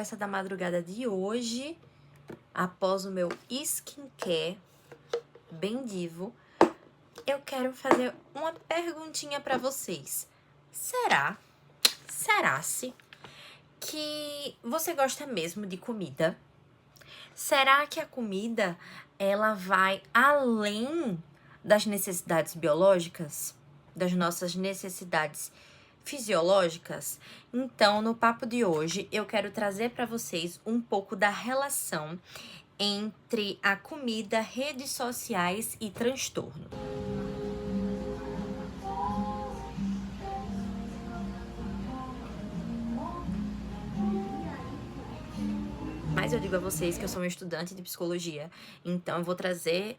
conversa da madrugada de hoje, após o meu skincare bem divo, eu quero fazer uma perguntinha pra vocês. Será-se que você gosta mesmo de comida? Será que a comida, ela vai além das necessidades biológicas? Das nossas necessidades fisiológicas? Então, no papo de hoje, eu quero trazer para vocês um pouco da relação entre a comida, redes sociais e transtorno. Mas eu digo a vocês que eu sou uma estudante de psicologia, então eu vou trazer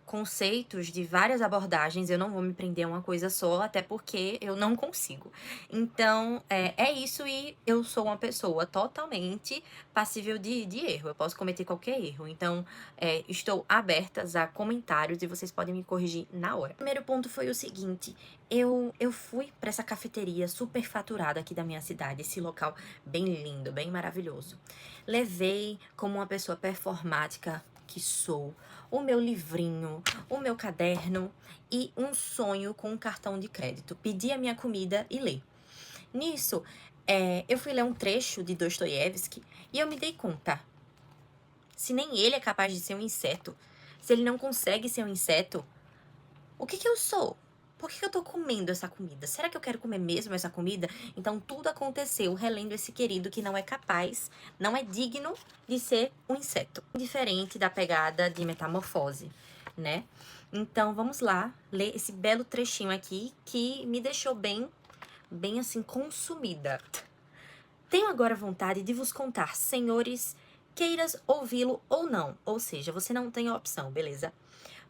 conceitos de várias abordagens, eu não vou me prender a uma coisa só, até porque eu não consigo. Então, é isso, e eu sou uma pessoa totalmente passível de erro, eu posso cometer qualquer erro. Então, estou aberta a comentários e vocês podem me corrigir na hora. O primeiro ponto foi o seguinte: eu fui para essa cafeteria super faturada aqui da minha cidade, esse local bem lindo, bem maravilhoso. Levei, como uma pessoa performática que sou, o meu livrinho, o meu caderno e um sonho com um cartão de crédito. Pedi a minha comida e li. Nisso, eu fui ler um trecho de Dostoiévski e eu me dei conta. Se nem ele é capaz de ser um inseto, se ele não consegue ser um inseto, o que eu sou? Por que eu tô comendo essa comida? Será que eu quero comer mesmo essa comida? Então tudo aconteceu relendo esse querido que não é capaz, não é digno de ser um inseto. Diferente da pegada de Metamorfose, né? Então vamos lá ler esse belo trechinho aqui que me deixou bem assim consumida. Tenho agora vontade de vos contar, senhores, queiras ouvi-lo ou não. Ou seja, você não tem opção, beleza?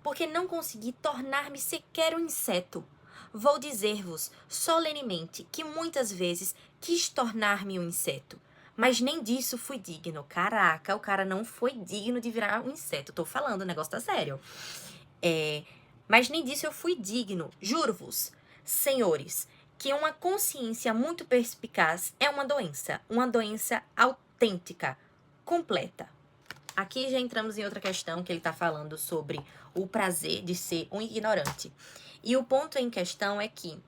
Porque não consegui tornar-me sequer um inseto. Vou dizer-vos solenemente que muitas vezes quis tornar-me um inseto, mas nem disso fui digno. Caraca, o cara não foi digno de virar um inseto. Tô falando, o negócio tá sério. Mas nem disso eu fui digno. Juro-vos, senhores, que uma consciência muito perspicaz é uma doença autêntica, completa. Aqui já entramos em outra questão que ele está falando sobre o prazer de ser um ignorante. E o ponto em questão é que,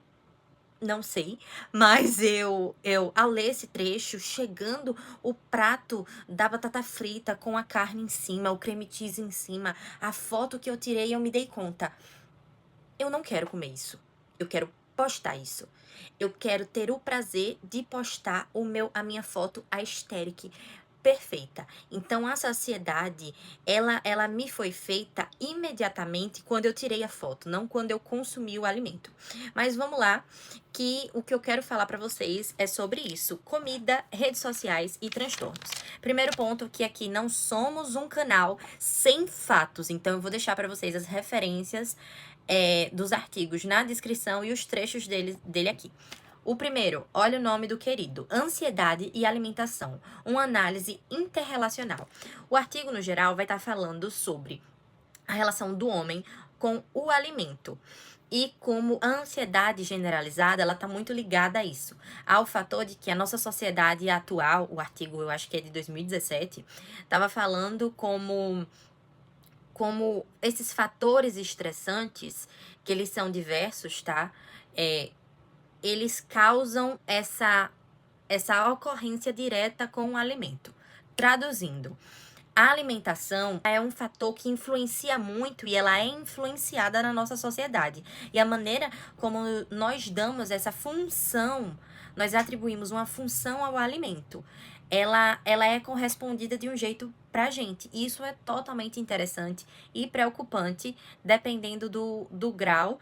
não sei, mas eu ao ler esse trecho, chegando o prato da batata frita com a carne em cima, o creme cheese em cima, a foto que eu tirei, eu me dei conta. Eu não quero comer isso. Eu quero postar isso. Eu quero ter o prazer de postar a minha foto aesthetic perfeita. Então a saciedade, ela me foi feita imediatamente quando eu tirei a foto, não quando eu consumi o alimento. Mas vamos lá, que o que eu quero falar para vocês é sobre isso: comida, redes sociais e transtornos. Primeiro ponto, que aqui não somos um canal sem fatos, então eu vou deixar para vocês as referências dos artigos na descrição e os trechos dele aqui. O primeiro, olha o nome do querido: Ansiedade e Alimentação, uma análise interrelacional. O artigo, no geral, vai estar falando sobre a relação do homem com o alimento e como a ansiedade generalizada, ela está muito ligada a isso, ao fator de que a nossa sociedade atual, o artigo eu acho que é de 2017, estava falando como esses fatores estressantes, que eles são diversos, tá? Eles causam essa ocorrência direta com o alimento. Traduzindo, a alimentação é um fator que influencia muito e ela é influenciada na nossa sociedade. E a maneira como nós damos essa função, nós atribuímos uma função ao alimento, ela é correspondida de um jeito pra gente. E isso é totalmente interessante e preocupante, dependendo do grau,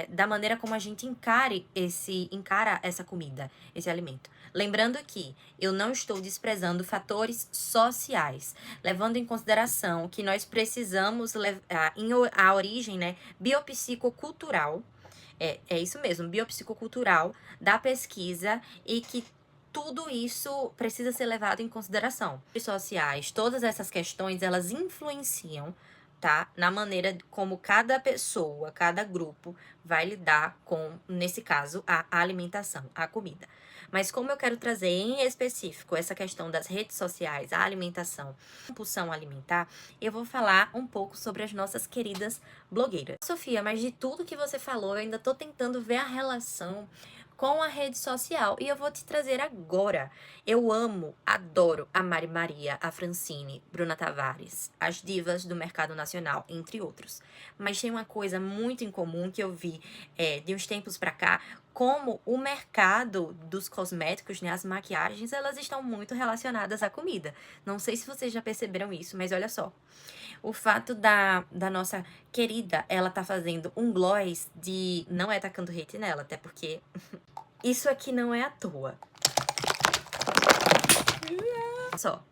da maneira como a gente encara essa comida, esse alimento. Lembrando que eu não estou desprezando fatores sociais, levando em consideração que nós precisamos a origem, né, biopsicocultural, é isso mesmo, biopsicocultural da pesquisa, e que tudo isso precisa ser levado em consideração. Os sociais, todas essas questões, elas influenciam, tá? Na maneira como cada pessoa, cada grupo vai lidar com, nesse caso, a alimentação, a comida. Mas como eu quero trazer em específico essa questão das redes sociais, a alimentação, compulsão alimentar, eu vou falar um pouco sobre as nossas queridas blogueiras. Sofia, mas de tudo que você falou, eu ainda tô tentando ver a relação com a rede social e eu vou te trazer agora. Eu amo, adoro a Mari Maria, a Francine, Bruna Tavares, as divas do mercado nacional, entre outros. Mas tem uma coisa muito em comum que eu vi de uns tempos pra cá, como o mercado dos cosméticos, né, as maquiagens, elas estão muito relacionadas à comida. Não sei se vocês já perceberam isso, mas olha só. O fato da nossa querida, ela tá fazendo um gloss de... Não é tacando hate nela, até porque isso aqui não é à toa. Só.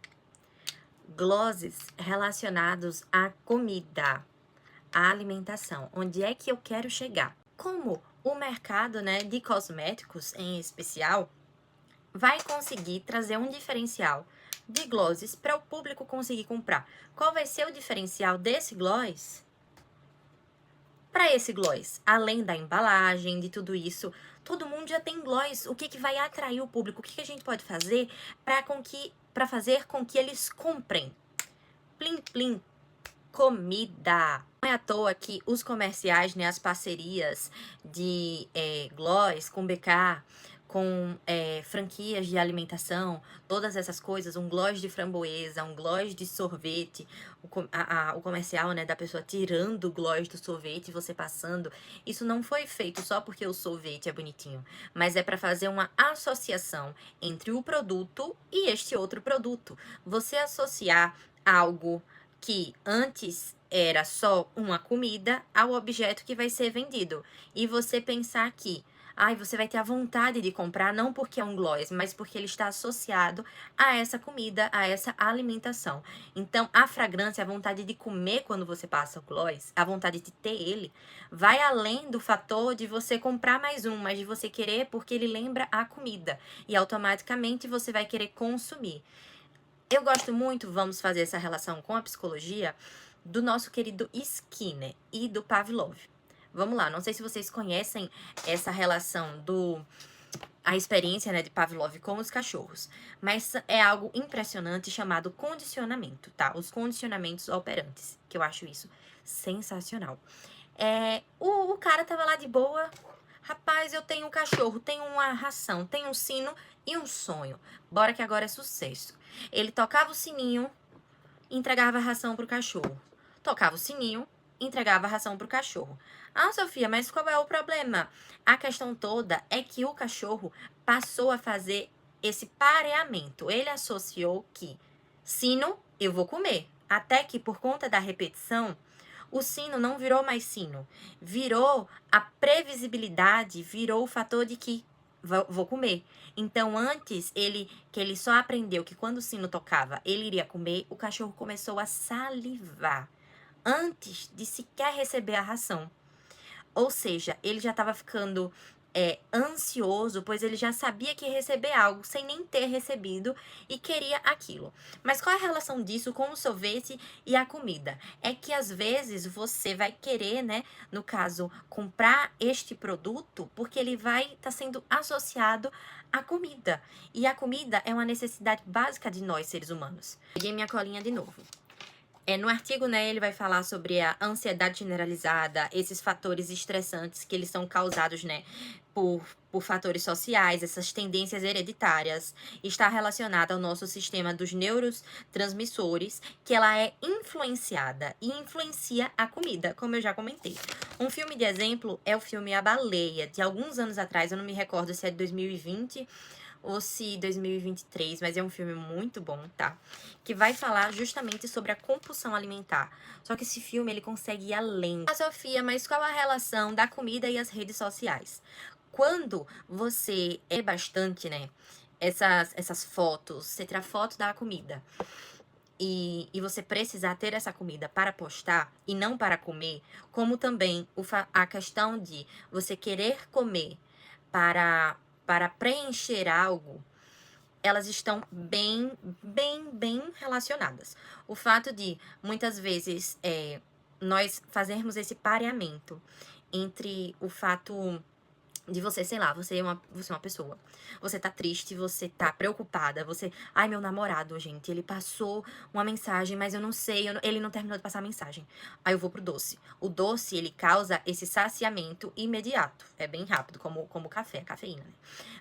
Glosses relacionados à comida, à alimentação. Onde é que eu quero chegar? Como o mercado, né, de cosméticos em especial vai conseguir trazer um diferencial de glosses para o público conseguir comprar? Qual vai ser o diferencial desse gloss? Para esse gloss, além da embalagem, de tudo isso, todo mundo já tem gloss. O que que vai atrair o público? O que que a gente pode fazer para fazer com que eles comprem? Plim, plim, comida. Não é à toa que os comerciais, né, as parcerias de gloss com BK, com franquias de alimentação, todas essas coisas, um gloss de framboesa, um gloss de sorvete, o comercial, né, da pessoa tirando o gloss do sorvete e você passando, isso não foi feito só porque o sorvete é bonitinho, mas é para fazer uma associação entre o produto e este outro produto. Você associar algo que antes era só uma comida ao objeto que vai ser vendido. E você pensar que, você vai ter a vontade de comprar não porque é um gloss, mas porque ele está associado a essa comida, a essa alimentação. Então, a fragrância, a vontade de comer quando você passa o gloss, a vontade de ter ele, vai além do fator de você comprar mais um, mas de você querer porque ele lembra a comida. E automaticamente você vai querer consumir. Eu gosto muito, vamos fazer essa relação com a psicologia, do nosso querido Skinner e do Pavlov. Vamos lá, não sei se vocês conhecem essa relação a experiência, né, de Pavlov com os cachorros, mas é algo impressionante chamado condicionamento, tá? Os condicionamentos operantes, que eu acho isso sensacional. O cara tava lá de boa, rapaz, eu tenho um cachorro, tenho uma ração, tenho um sino e um sonho. Bora que agora é sucesso. Ele tocava o sininho, entregava a ração pro cachorro. Tocava o sininho, entregava a ração pro cachorro. Ah, Sofia, mas qual é o problema? A questão toda é que o cachorro passou a fazer esse pareamento. Ele associou que sino, eu vou comer. Até que, por conta da repetição, o sino não virou mais sino. Virou a previsibilidade, virou o fator de que vou comer. Então, antes, que ele só aprendeu que quando o sino tocava, ele iria comer, o cachorro começou a salivar antes de sequer receber a ração. Ou seja, ele já estava ficando ansioso, pois ele já sabia que ia receber algo sem nem ter recebido e queria aquilo. Mas qual é a relação disso com o sorvete e a comida? É que às vezes você vai querer, né, no caso, comprar este produto porque ele vai estar sendo associado à comida. E a comida é uma necessidade básica de nós, seres humanos. Peguei minha colinha de novo. No artigo, né, ele vai falar sobre a ansiedade generalizada, esses fatores estressantes que eles são causados, né, por fatores sociais, essas tendências hereditárias, está relacionada ao nosso sistema dos neurotransmissores, que ela é influenciada e influencia a comida, como eu já comentei. Um filme de exemplo é o filme A Baleia, de alguns anos atrás, eu não me recordo se é de 2020 ou se 2023, mas é um filme muito bom, tá? Que vai falar justamente sobre a compulsão alimentar. Só que esse filme, ele consegue ir além. Ah, Sofia, mas qual a relação da comida e as redes sociais? Quando você bastante, né, essas fotos, você tira foto da comida e você precisar ter essa comida para postar e não para comer, como também a questão de você querer comer para preencher algo, elas estão bem relacionadas. O fato de, muitas vezes, nós fazermos esse pareamento entre o fato de você, sei lá, você é uma pessoa. Você tá triste, você tá preocupada, você. Ai, meu namorado, gente, ele passou uma mensagem, mas eu não sei, ele não terminou de passar a mensagem. Aí eu vou pro doce. O doce, ele causa esse saciamento imediato. É bem rápido, como o café, a cafeína, né?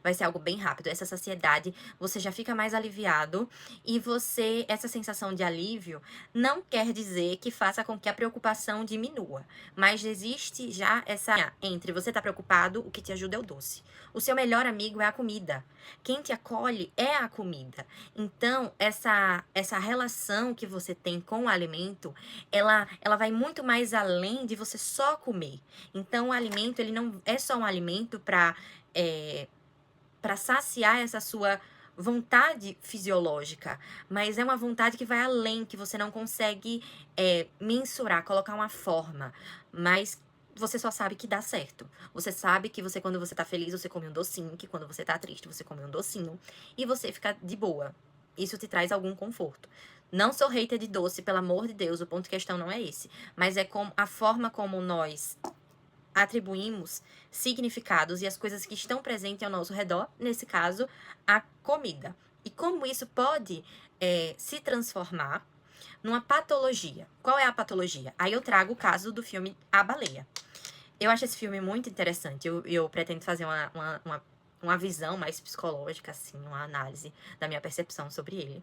Vai ser algo bem rápido. Essa saciedade, você já fica mais aliviado e você, essa sensação de alívio, não quer dizer que faça com que a preocupação diminua. Mas existe já essa entre você tá preocupado, o que te ajuda é o doce. O seu melhor amigo é a comida. Quem te acolhe é a comida. Então, essa relação que você tem com o alimento, ela vai muito mais além de você só comer. Então, o alimento, ele não é só um alimento para saciar essa sua vontade fisiológica, mas é uma vontade que vai além, que você não consegue mensurar, colocar uma forma, mas você só sabe que dá certo. Você sabe que você, quando você tá feliz, você come um docinho, que quando você tá triste, você come um docinho, e você fica de boa. Isso te traz algum conforto. Não sou hater de doce, pelo amor de Deus, o ponto de questão não é esse, mas é como a forma como nós atribuímos significados e as coisas que estão presentes ao nosso redor, nesse caso, a comida. E como isso pode se transformar numa patologia. Qual é a patologia? Aí eu trago o caso do filme A Baleia. Eu acho esse filme muito interessante. Eu pretendo fazer uma visão mais psicológica, assim, uma análise da minha percepção sobre ele.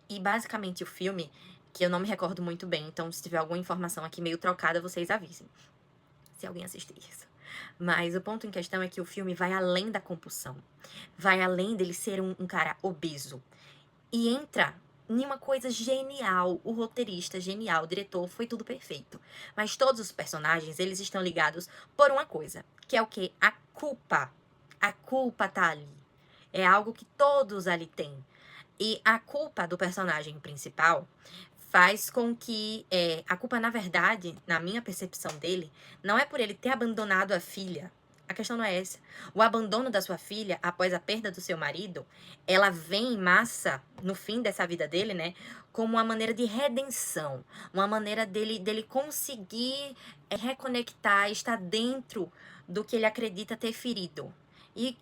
E basicamente o filme, que eu não me recordo muito bem, então se tiver alguma informação aqui meio trocada, vocês avisem se alguém assistir isso. Mas o ponto em questão é que o filme vai além da compulsão. Vai além dele ser um cara obeso. E entra em uma coisa genial. O roteirista, genial, o diretor, foi tudo perfeito. Mas todos os personagens, eles estão ligados por uma coisa. Que é o quê? A culpa. A culpa tá ali. É algo que todos ali têm. E a culpa do personagem principal faz com que a culpa, na verdade, na minha percepção dele, não é por ele ter abandonado a filha. A questão não é essa. O abandono da sua filha após a perda do seu marido, ela vem em massa no fim dessa vida dele, né? Como uma maneira de redenção, uma maneira dele conseguir reconectar, estar dentro do que ele acredita ter ferido. E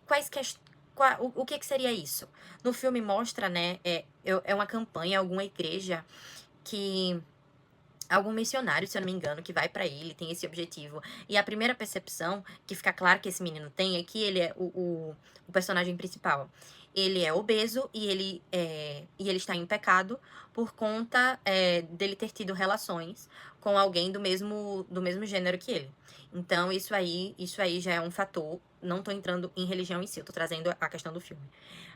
o que seria isso? No filme mostra, né? É uma campanha, alguma igreja que algum missionário, se eu não me engano, que vai pra ele, tem esse objetivo. E a primeira percepção que fica claro que esse menino tem é que ele é o personagem principal. Ele é obeso e ele está em pecado por conta dele ter tido relações com alguém do mesmo gênero que ele. Então, isso aí já é um fator. Não tô entrando em religião em si, eu tô trazendo a questão do filme.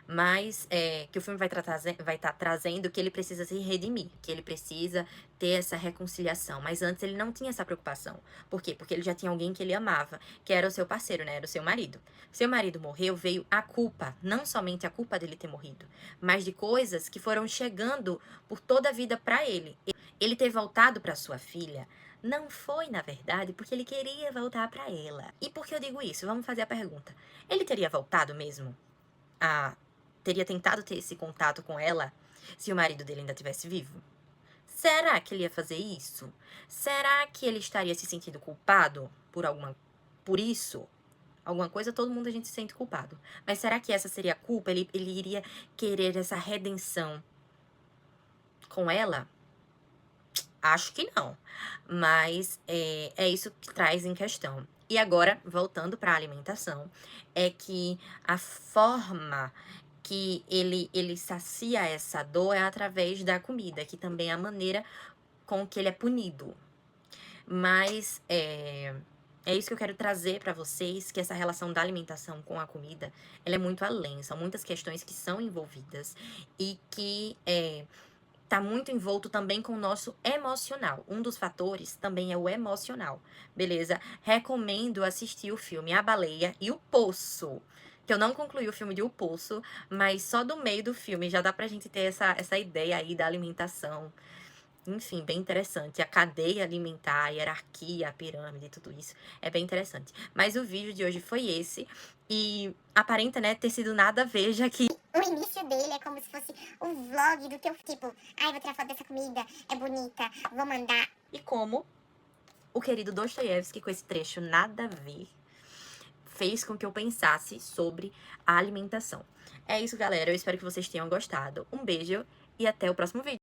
Mas que o filme vai estar trazendo que ele precisa se redimir, que ele precisa ter essa reconciliação. Mas antes ele não tinha essa preocupação. Por quê? Porque ele já tinha alguém que ele amava, que era o seu parceiro, né? Era o seu marido. Seu marido morreu, veio a culpa, não somente a culpa dele ter morrido, mas de coisas que foram chegando por toda a vida para ele. Ele ter voltado para sua filha não foi, na verdade, porque ele queria voltar para ela. E por que eu digo isso? Vamos fazer a pergunta. Ele teria voltado mesmo? Teria tentado ter esse contato com ela se o marido dele ainda estivesse vivo? Será que ele ia fazer isso? Será que ele estaria se sentindo culpado por isso? Alguma coisa, todo mundo a gente se sente culpado. Mas será que essa seria a culpa? Ele iria querer essa redenção com ela? Acho que não. Mas é isso que traz em questão. E agora, voltando para a alimentação, é que a forma que ele sacia essa dor é através da comida, que também é a maneira com que ele é punido. Mas é isso que eu quero trazer para vocês, que essa relação da alimentação com a comida, ela é muito além, são muitas questões que são envolvidas e que tá muito envolto também com o nosso emocional. Um dos fatores também é o emocional, beleza? Recomendo assistir o filme A Baleia e O Poço, que eu não concluí o filme de O Poço, mas só do meio do filme já dá pra gente ter essa ideia aí da alimentação. Enfim, bem interessante. A cadeia alimentar, a hierarquia, a pirâmide, tudo isso é bem interessante. Mas o vídeo de hoje foi esse. E aparenta, né, ter sido nada a ver, já que O início dele é como se fosse um vlog do teu tipo, ai, vou tirar foto dessa comida, é bonita, vou mandar. e como o querido Dostoiévski, com esse trecho nada a ver, fez com que eu pensasse sobre a alimentação. É isso, galera. Eu espero que vocês tenham gostado. Um beijo e até o próximo vídeo.